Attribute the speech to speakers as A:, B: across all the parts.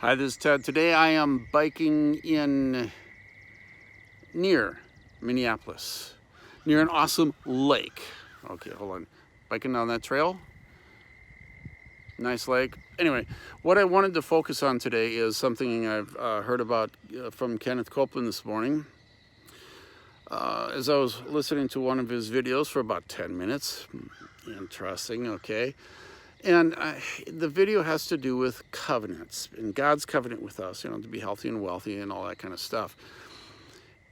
A: Hi, this is Ted. Today I am biking near Minneapolis, near an awesome lake. Okay, hold on. Biking down that trail. Nice lake. Anyway, what I wanted to focus on today is something I've heard about from Kenneth Copeland this morning. As I was listening to one of his videos for about 10 minutes. Interesting, okay. And the video has to do with covenants and God's covenant with us, to be healthy and wealthy and all that kind of stuff.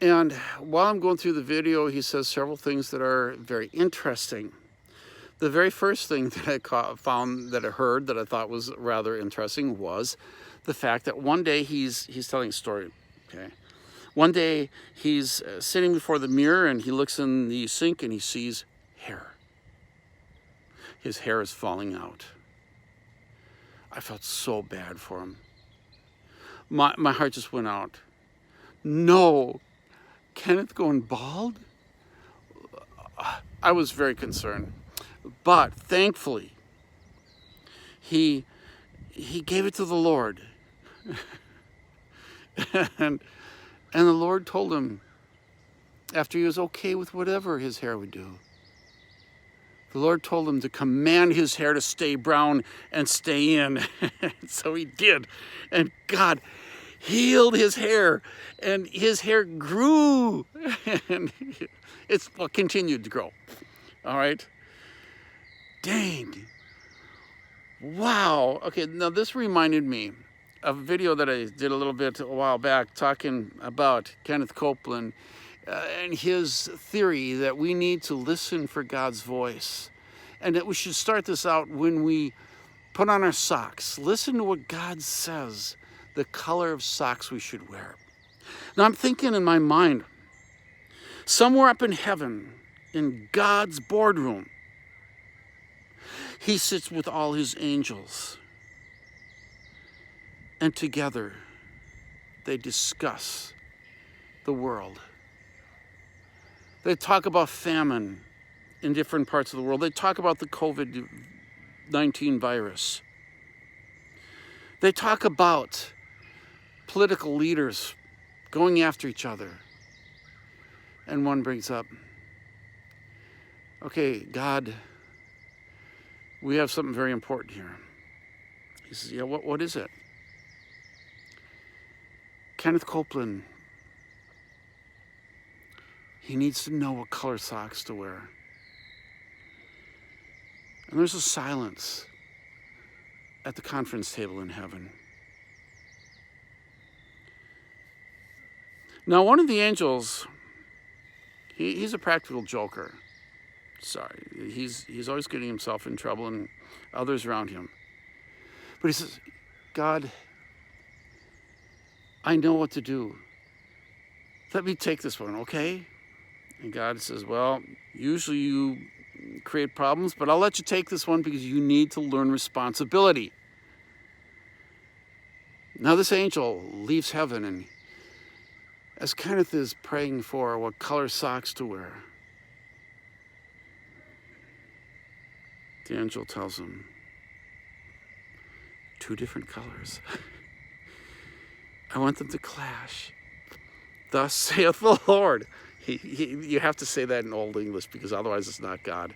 A: And while I'm going through the video, he says several things that are very interesting. The very first thing that I heard that I thought was rather interesting was the fact that one day he's telling a story, okay? One day he's sitting before the mirror and he looks in the sink and he sees hair. His hair is falling out. I felt so bad for him. My heart just went out. No, Kenneth going bald? I was very concerned. But thankfully, he gave it to the Lord. and the Lord told him, after he was okay with whatever his hair would do, the Lord told him to command his hair to stay brown and stay in. So he did. And God healed his hair. And his hair grew. And continued to grow. All right? Dang. Wow. Okay, now this reminded me of a video that I did a while back talking about Kenneth Copeland and his theory that we need to listen for God's voice and that we should start this out when we put on our socks. Listen to what God says, the color of socks we should wear. Now I'm thinking in my mind, somewhere up in heaven, in God's boardroom, he sits with all his angels, and together they discuss the world. They talk about famine in different parts of the world. They talk about the COVID-19 virus. They talk about political leaders going after each other. And one brings up, okay, God, we have something very important here. He says, yeah, what is it? Kenneth Copeland, he needs to know what color socks to wear. And there's a silence at the conference table in heaven. Now, one of the angels, he's a practical joker. Sorry, he's always getting himself in trouble and others around him. But he says, God, I know what to do. Let me take this one, okay? And God says, well, usually you create problems, but I'll let you take this one because you need to learn responsibility. Now this angel leaves heaven, and as Kenneth is praying for what color socks to wear, the angel tells him, 2 different colors. I want them to clash. Thus saith the Lord. You have to say that in Old English because otherwise it's not God.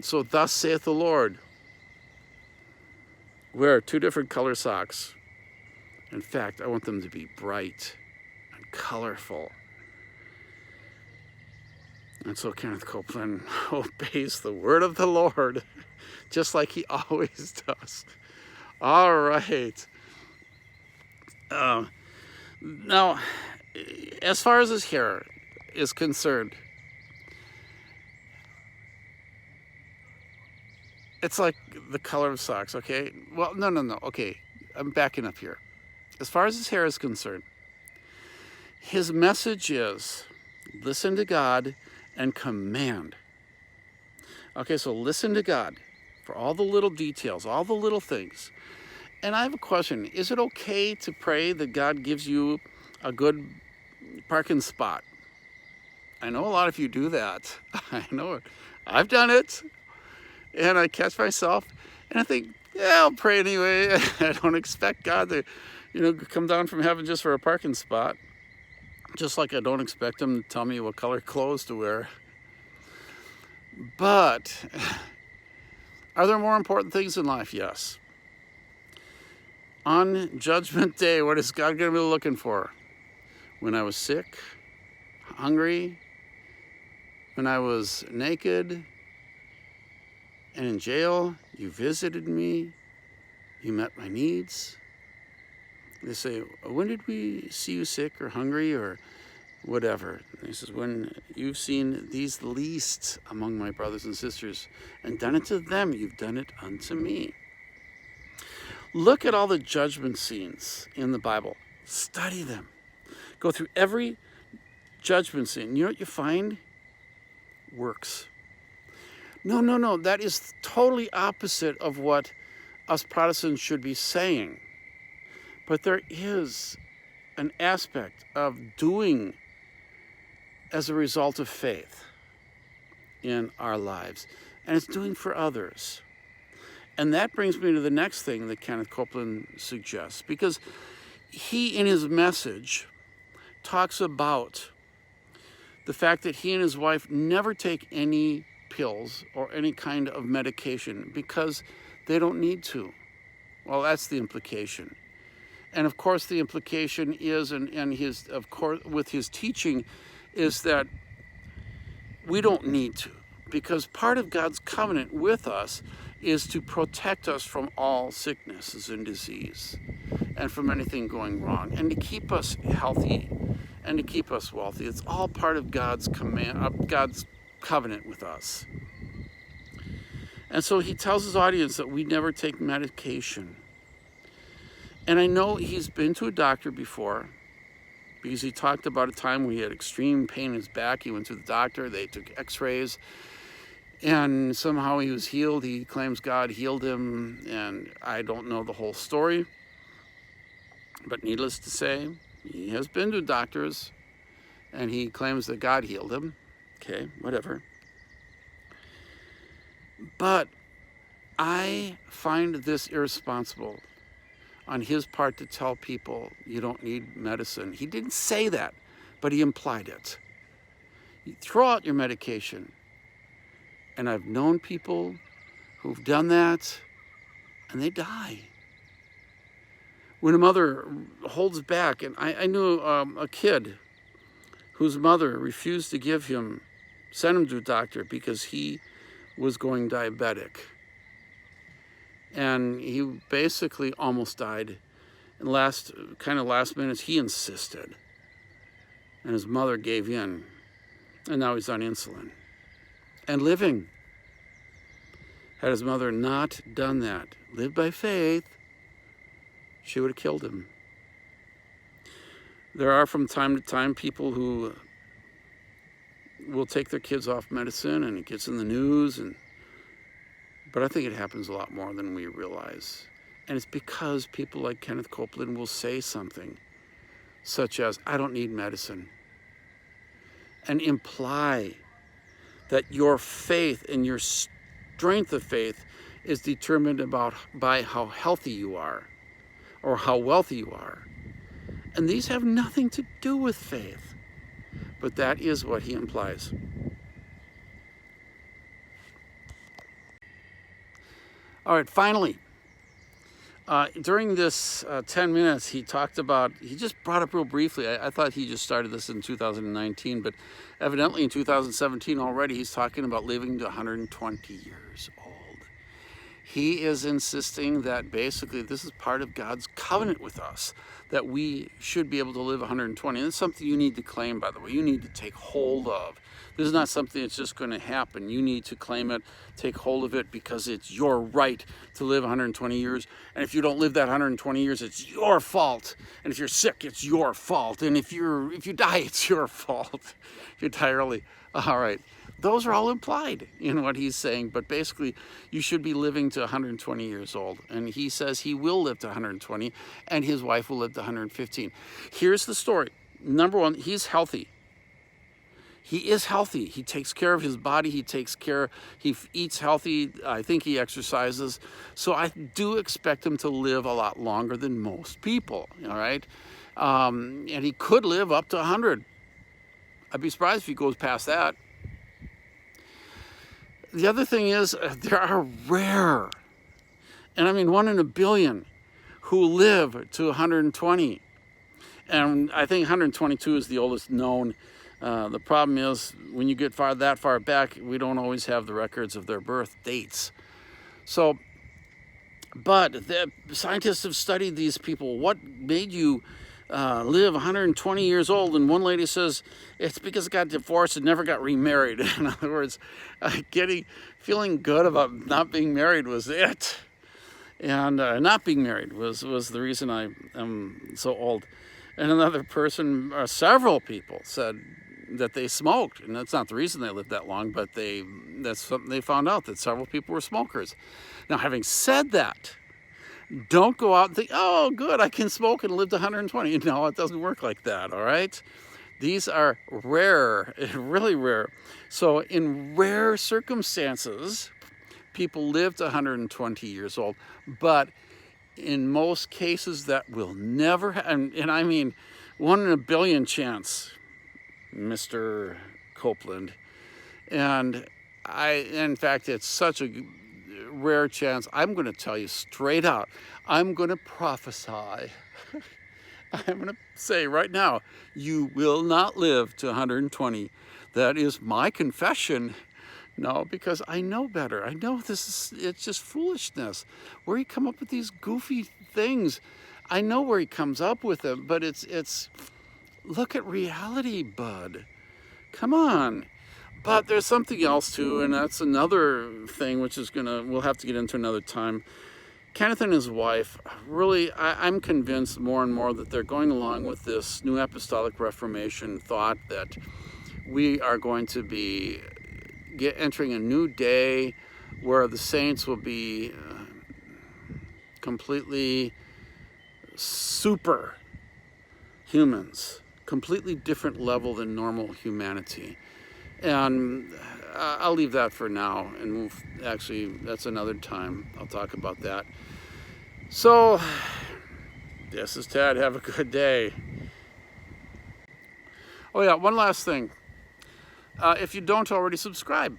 A: So thus saith the Lord. Wear 2 different color socks. In fact, I want them to be bright and colorful. And so Kenneth Copeland obeys the word of the Lord, just like he always does. All right. Now, as far as his hair is concerned, it's like the color of socks, okay? Well, no, okay. I'm backing up here. As far as his hair is concerned, his message is listen to God and command. Okay, so listen to God for all the little details, all the little things. And I have a question. Is it okay to pray that God gives you a good parking spot? I know a lot of you do that. I know it. I've done it. And I catch myself and I think, Yeah, I'll pray anyway. I don't expect God to, come down from heaven just for a parking spot. Just like I don't expect him to tell me what color clothes to wear. But are there more important things in life? Yes. On Judgment Day, what is God going to be looking for? When I was sick, hungry, when I was naked and in jail, you visited me, you met my needs. They say, when did we see you sick or hungry or whatever? And he says, when you've seen these least among my brothers and sisters and done it to them, you've done it unto me. Look at all the judgment scenes in the Bible. Study them. Go through every judgment scene. You know what you find? Works. No. That is totally opposite of what us Protestants should be saying. But there is an aspect of doing as a result of faith in our lives. And it's doing for others. And that brings me to the next thing that Kenneth Copeland suggests, because he, in his message, talks about the fact that he and his wife never take any pills or any kind of medication because they don't need to. Well, that's the implication. And of course, the implication is, with his teaching, is that we don't need to, because part of God's covenant with us is to protect us from all sicknesses and disease and from anything going wrong, and to keep us healthy and to keep us wealthy. It's all part of God's God's covenant with us. And so he tells his audience that we never take medication. And I know he's been to a doctor before, because he talked about a time when he had extreme pain in his back. He went to the doctor, they took x-rays, and somehow he was healed. He claims God healed him, and I don't know the whole story. But needless to say, he has been to doctors, and he claims that God healed him. Okay, whatever. But I find this irresponsible on his part to tell people you don't need medicine. He didn't say that, but he implied it. You throw out your medication. And I've known people who've done that, and they die. When a mother holds back, and I knew a kid whose mother refused to send him to a doctor because he was going diabetic. And he basically almost died. In last minutes, he insisted. And his mother gave in. And now he's on insulin and living. Had his mother not done that, lived by faith, she would have killed him. There are from time to time people who will take their kids off medicine, and it gets in the news, but I think it happens a lot more than we realize. And it's because people like Kenneth Copeland will say something such as, I don't need medicine, and imply that your faith and your strength of faith is determined by how healthy you are or how wealthy you are. And these have nothing to do with faith, but that is what he implies. All right, finally, during this 10 minutes, he just brought up real briefly, I thought he just started this in 2019, but evidently in 2017 already, he's talking about living to 120 years old. He is insisting that basically this is part of God's covenant with us, that we should be able to live 120. And it's something you need to claim, by the way. You need to take hold of. This is not something that's just going to happen. You need to claim it, take hold of it, because it's your right to live 120 years. And if you don't live that 120 years, it's your fault. And if you're sick, it's your fault. And if you die, it's your fault. If you die early. All right. Those are all implied in what he's saying. But basically, you should be living to 120 years old. And he says he will live to 120, and his wife will live to 115. Here's the story. Number one, he's healthy. he is healthy. He takes care of his body. He eats healthy. I think he exercises. So I do expect him to live a lot longer than most people, all right? And he could live up to 100. I'd be surprised if he goes past that. The other thing is, there are rare, and I mean 1 in a billion, who live to 120. And I think 122 is the oldest known. The problem is, when you get that far back, we don't always have the records of their birth dates. So, but the scientists have studied these people. What made you live 120 years old? And one lady says, it's because I got divorced and never got remarried. In other words, feeling good about not being married was it. And not being married was the reason I am so old. And another person, several people, said that they smoked, and that's not the reason they lived that long, but that's something they found out, that several people were smokers. Now, having said that, don't go out and think, oh, good, I can smoke and live to 120. No, it doesn't work like that, all right? These are rare, really rare. So in rare circumstances, people live to 120 years old, but in most cases that will never happen. And I mean 1 in a billion chance, Mr. Copeland. And in fact, it's such a rare chance. I'm going to tell you straight out, I'm going to prophesy. I'm going to say right now, you will not live to 120. That is my confession. No, because I know better. I know it's just foolishness. Where he come up with these goofy things. I know where he comes up with them, but it's look at reality, bud. Come on. But there's something else too, and that's another thing which is we'll have to get into another time. Kenneth and his wife, really, I'm convinced more and more that they're going along with this New Apostolic Reformation thought that we are going to be entering a new day where the saints will be completely super humans, completely different level than normal humanity. And I'll leave that for now, and actually, that's another time. I'll talk about that. So, this is Ted. Have a good day. Oh yeah, one last thing. If you don't already subscribe,